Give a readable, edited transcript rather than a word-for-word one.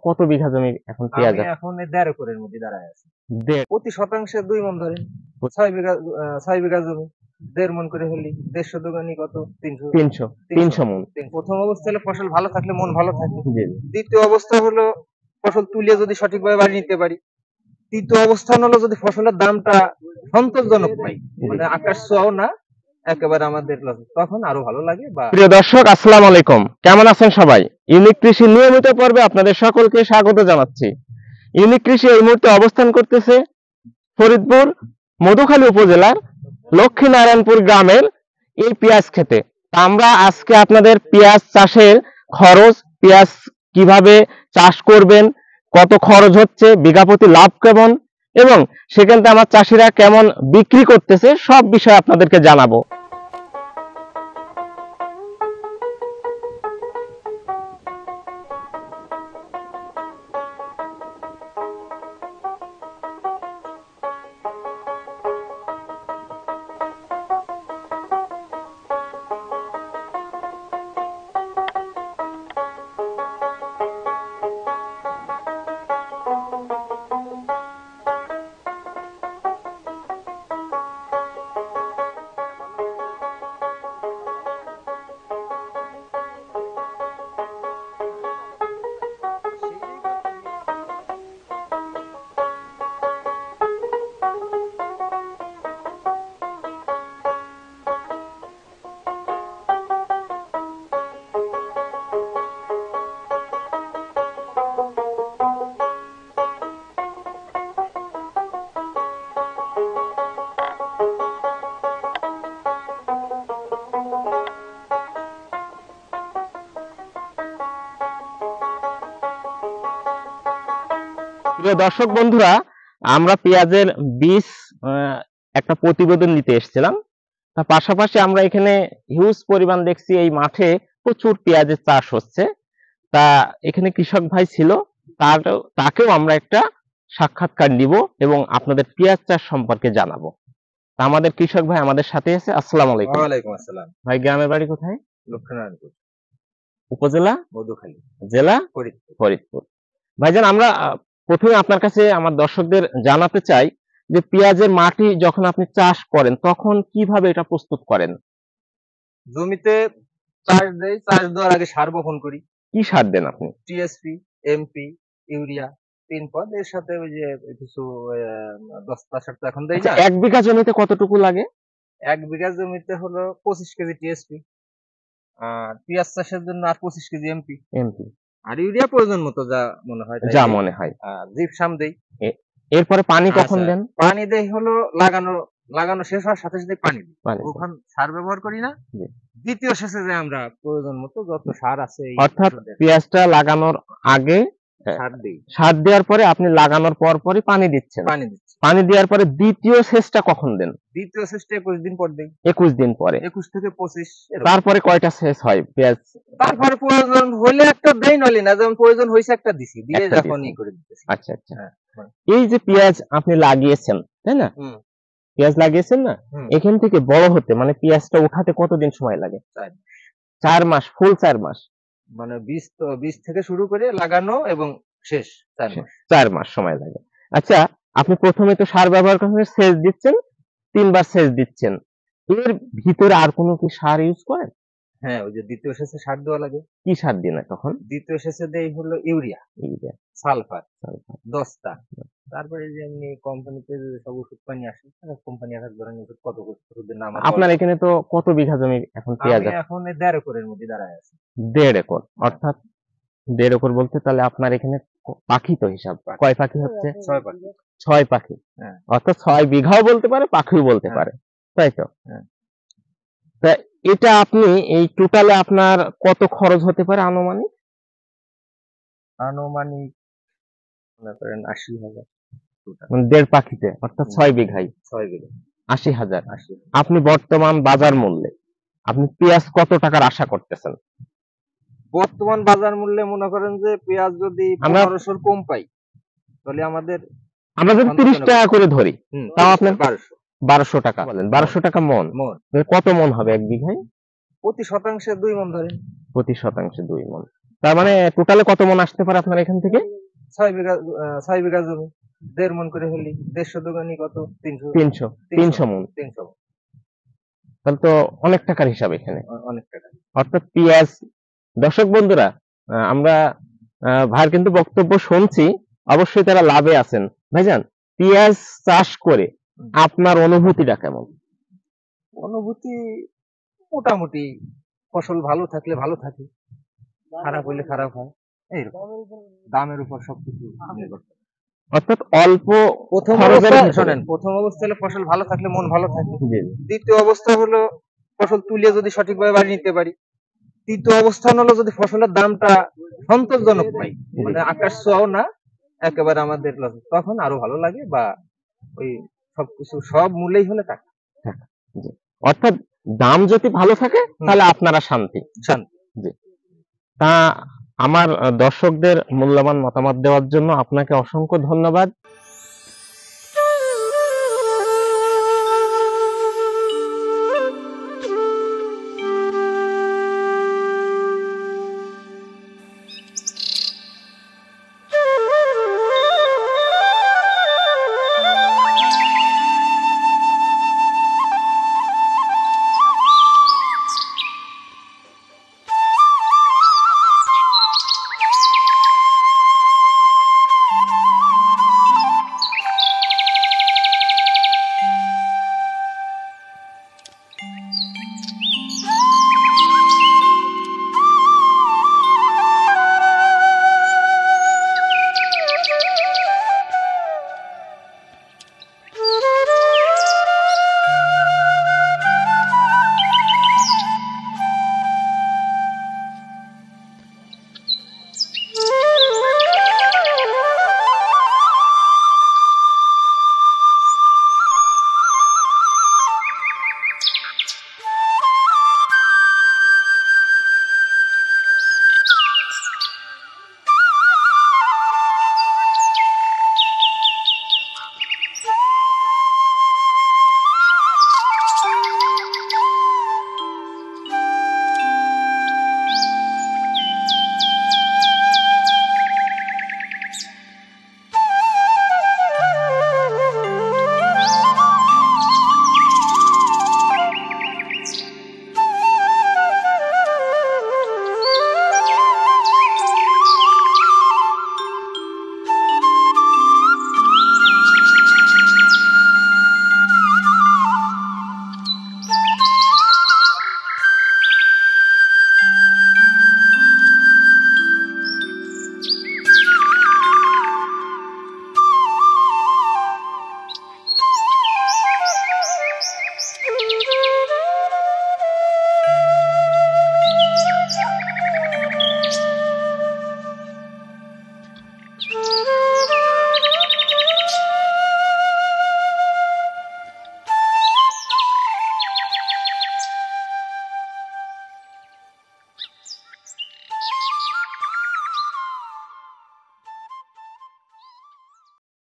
কত বিঘা জমি এখন পেঁয়াজ? আমি এখন 1.5 একরের মধ্যে দাঁড়ায় আছি। দেড় প্রতি শতাংশে 2 মণ ধরেন, 6 বিঘা জমি 1.5 মণ করে হলি 150 দুগুনি কত 300 300 মন। প্রথম অবস্থায় হলো ফসল ভালো থাকলে মন ভালো থাকে। জি। দ্বিতীয় অবস্থা হলো ফসল তুলে যদি সঠিকভাবে বাড়ি নিতে পারি। তৃতীয় অবস্থান হলো যদি ফসলের দামটা সন্তোষজনক পাই, মানে আকাশ ছোঁয়াও না, একেবারে আমাদের তখন আরো ভালো লাগে। বা প্রিয় দর্শক, আসসালামু আলাইকুম, কেমন আছেন সবাই? ইউনিক কৃষি নিয়মিত পর্বে আপনাদের সকলকে স্বাগত জানাচ্ছি। ইউনিক কৃষি এই মুহূর্তে অবস্থান করতেছে ফরিদপুর মধুখালী উপজেলার লক্ষ্মীনারায়ণপুর গ্রামের এই পেঁয়াজ খেতে। আমরা আজকে আপনাদের পেঁয়াজ চাষের খরচ, পেঁয়াজ কিভাবে চাষ করবেন, কত খরচ হচ্ছে, বিঘা প্রতি লাভ কেমন, এবং সেখান থেকে আমার চাষিরা কেমন বিক্রি করতেছে, সব বিষয়ে আপনাদেরকে জানাবো। প্রিয় দর্শক বন্ধুরা, আমরা পেঁয়াজের বীজ একটা প্রতিবেদন নিতে এসেছিলাম। তার পাশাপাশি আমরা এখানে হিউজ পরিমাণ দেখছি এই মাঠে প্রচুর পেঁয়াজের চাষ হচ্ছে। তা এখানে কৃষক ভাই ছিল, তাকেও আমরা একটা সাক্ষাৎকার নিব এবং আপনাদের পেঁয়াজ চাষ সম্পর্কে জানাবো। তা আমাদের কৃষক ভাই আমাদের সাথে আছে। আসসালামু আলাইকুম। ওয়ালাইকুম আসসালাম। ভাই, গ্রামের বাড়ি কোথায়? লক্ষ্মীনারায়ণপুর, উপজেলা মধুখালী, জেলা ফরিদপুর। ফরিদপুর। ভাইজান, আমরা প্রথমে আপনার কাছে আমার দর্শকদের জানাতে চাই যে পেঁয়াজের মাটি যখন আপনি চাষ করেন তখন কিভাবে এটা প্রস্তুত করেন? জমিতে চাষ দেই, চাষ দেওয়ার আগে সার বপন করি। কি সার দেন আপনি? টিএসপি, এমপি, ইউরিয়া 3 পদ, এর সাথে ওই যে কিছু দস্তা সার তো এখন দেই আচ্ছা, না। 1 বিঘা জমিতে কতটুকু লাগে? 1 বিঘা জমিতে হলো 25 কেজি টিএসপি, আর পেঁয়াজ চাষের জন্য আর 25 কেজি এমপি, এমপি। আর ইউরিয়া প্রয়োজন মতো যা মনে হয় তাই যা দেই। মনে হয়। জিপসাম দেই। এরপরে পানি কখন দেন? পানি দেই হলো লাগানো শেষ হওয়ার সাথে সাথে পানি দিই। পানি দেন। ওখান সার ব্যবহার করি না। জি। দ্বিতীয় শেষে যে আমরা প্রয়োজন মতো যত সার আছে এই অর্থাৎ পেঁয়াজটা লাগানোর আগে সার দেই। সার দেওয়ার পরে আপনি লাগানোর পরপরই পানি দিচ্ছেন। পানি দিচ্ছি। পানি দেওয়ার পরে দ্বিতীয় সেচটা কখন দেন? দ্বিতীয় সেচটা 21 দিন পর দেই। 21 দিন পরে। 21 থেকে 25 এরকম। তারপরে কয়টা সেচ হয় পেঁয়াজ? তারপরে প্রয়োজন হলে একটা দেই, নইলে না। যেমন প্রয়োজন হইছে একটা দিছি, দিয়ে একটা যখন দিয়েছেন। ই করে দিতেছি। আচ্ছা আচ্ছা। হ্যাঁ। এই যে পেঁয়াজ আপনি লাগিয়েছেন, তাই না? পেঁয়াজ লাগিয়েছেন না, এখান থেকে বড় হতে মানে পেঁয়াজটা উঠাতে কতদিন সময় লাগে? 4 মাস, ফুল 4 মাস। মানে বীজ থেকে শুরু করে লাগানো এবং শেষ 4 মাস। 4 মাস সময় লাগে। আচ্ছা, আপনি প্রথমে তো সার ব্যবহার করে সেচ দিচ্ছেন, 3 বার সেচ দিচ্ছেন। এর ভিতরে আর কোনো কি সার ইউজ করেন? হ্যাঁ, ওই যে দ্বিতীয় সেচে সার দেওয়া লাগে। কি সার দিন তখন? দ্বিতীয় সেচে দেই হলো ইউরিয়া, সালফার, দস্তা। তারপরে যে এমনি কোম্পানিতে সব ওষুধ পানি আসে, কোম্পানি এক ধরনের ওষুধ, কত ওষুধের নাম আছে। আপনার এখানে তো কত বিঘা জমি এখন পেঁয়াজ? আমি এখন 1.5 একরের মধ্যে দাঁড়ায় আছি। 1.5 একর। অর্থাৎ 1.5 একর বলতে তাহলে আপনার এখানে পাখি তো হিসাব কয় পাখি হচ্ছে? 6 পাখি। 6 পাখি। হ্যাঁ। অর্থাৎ 6 বিঘাও বলতে পারে, পাখিও বলতে পারে, তাই তো? হ্যাঁ। তা এটা আপনি এই টোটালে আপনার কত খরচ হতে পারে আনুমানিক? আনুমানিক মনে করেন 80,000 মানে 1.5 পাখিতে, অর্থাৎ 6 বিঘায় 6 বিঘা 80,000। আপনি বর্তমান বাজার মূল্যে আপনি পেঁয়াজ কত টাকার আশা করতেছেন? বর্তমান বাজার মূল্যে মনে করেন যে পেঁয়াজ যদি 1500 কম পাই, তাহলে আমরা যদি 30 টাকা করে ধরি, তাও আপনার 1200 টাকা বলেন, 1200 টাকা মন। কত মন হবে 1 বিঘায়? প্রতি শতাংশে 2 মণ ধরেন। প্রতি শতাংশে 2 মণ। তার মানে টোটালে কত মন আসতে পারে আপনার এখান থেকে? 6 বিঘা জমি 1.5 মন করে হলি 150 দোকানি কত 300 মন। 300 তাহলে তো অনেক টাকার হিসাব এখানে। অনেক টাকা। অর্থাৎ পেঁয়াজ, দর্শক বন্ধুরা, আমরা ভাইয়ের কিন্তু বক্তব্য শুনছি, অবশ্যই তারা লাভে আছেন। ভাইজান, পেঁয়াজ চাষ করে আপনার অনুভূতিটা কেমন? অনুভূতি মোটামুটি, ফসল ভালো থাকলে ভালো থাকে, খারাপ হলে খারাপ হয়, এইরকম। দামের উপর সবকিছু নির্ভর করে। অর্থাৎ অল্প প্রথম খরচের অবস্থা ভিতরে। শোনেন, প্রথম অবস্থা হলে ফসল ভালো থাকলে মন ভালো থাকে। জি, দ্বিতীয় অবস্থা হলো ফসল তুলে যদি সঠিকভাবে বাড়ি নিতে পারি। তৃতীয় অবস্থান হলো যদি ফসলের দামটা সন্তোষজনক পাই, মানে আকাশ ছোঁয়াও না, একেবারে আমাদের লস, তখন আরো ভালো লাগে, বা ওই সবকিছু সব মূলেই হলে টাকা। জি। অর্থাৎ দাম যদি ভালো থাকে তাহলে আপনারা শান্তি। শান্তি। জি। তা আমার দর্শকদের মূল্যবান মতামত দেওয়ার জন্য আপনাকে অসংখ্য ধন্যবাদ। Thank you.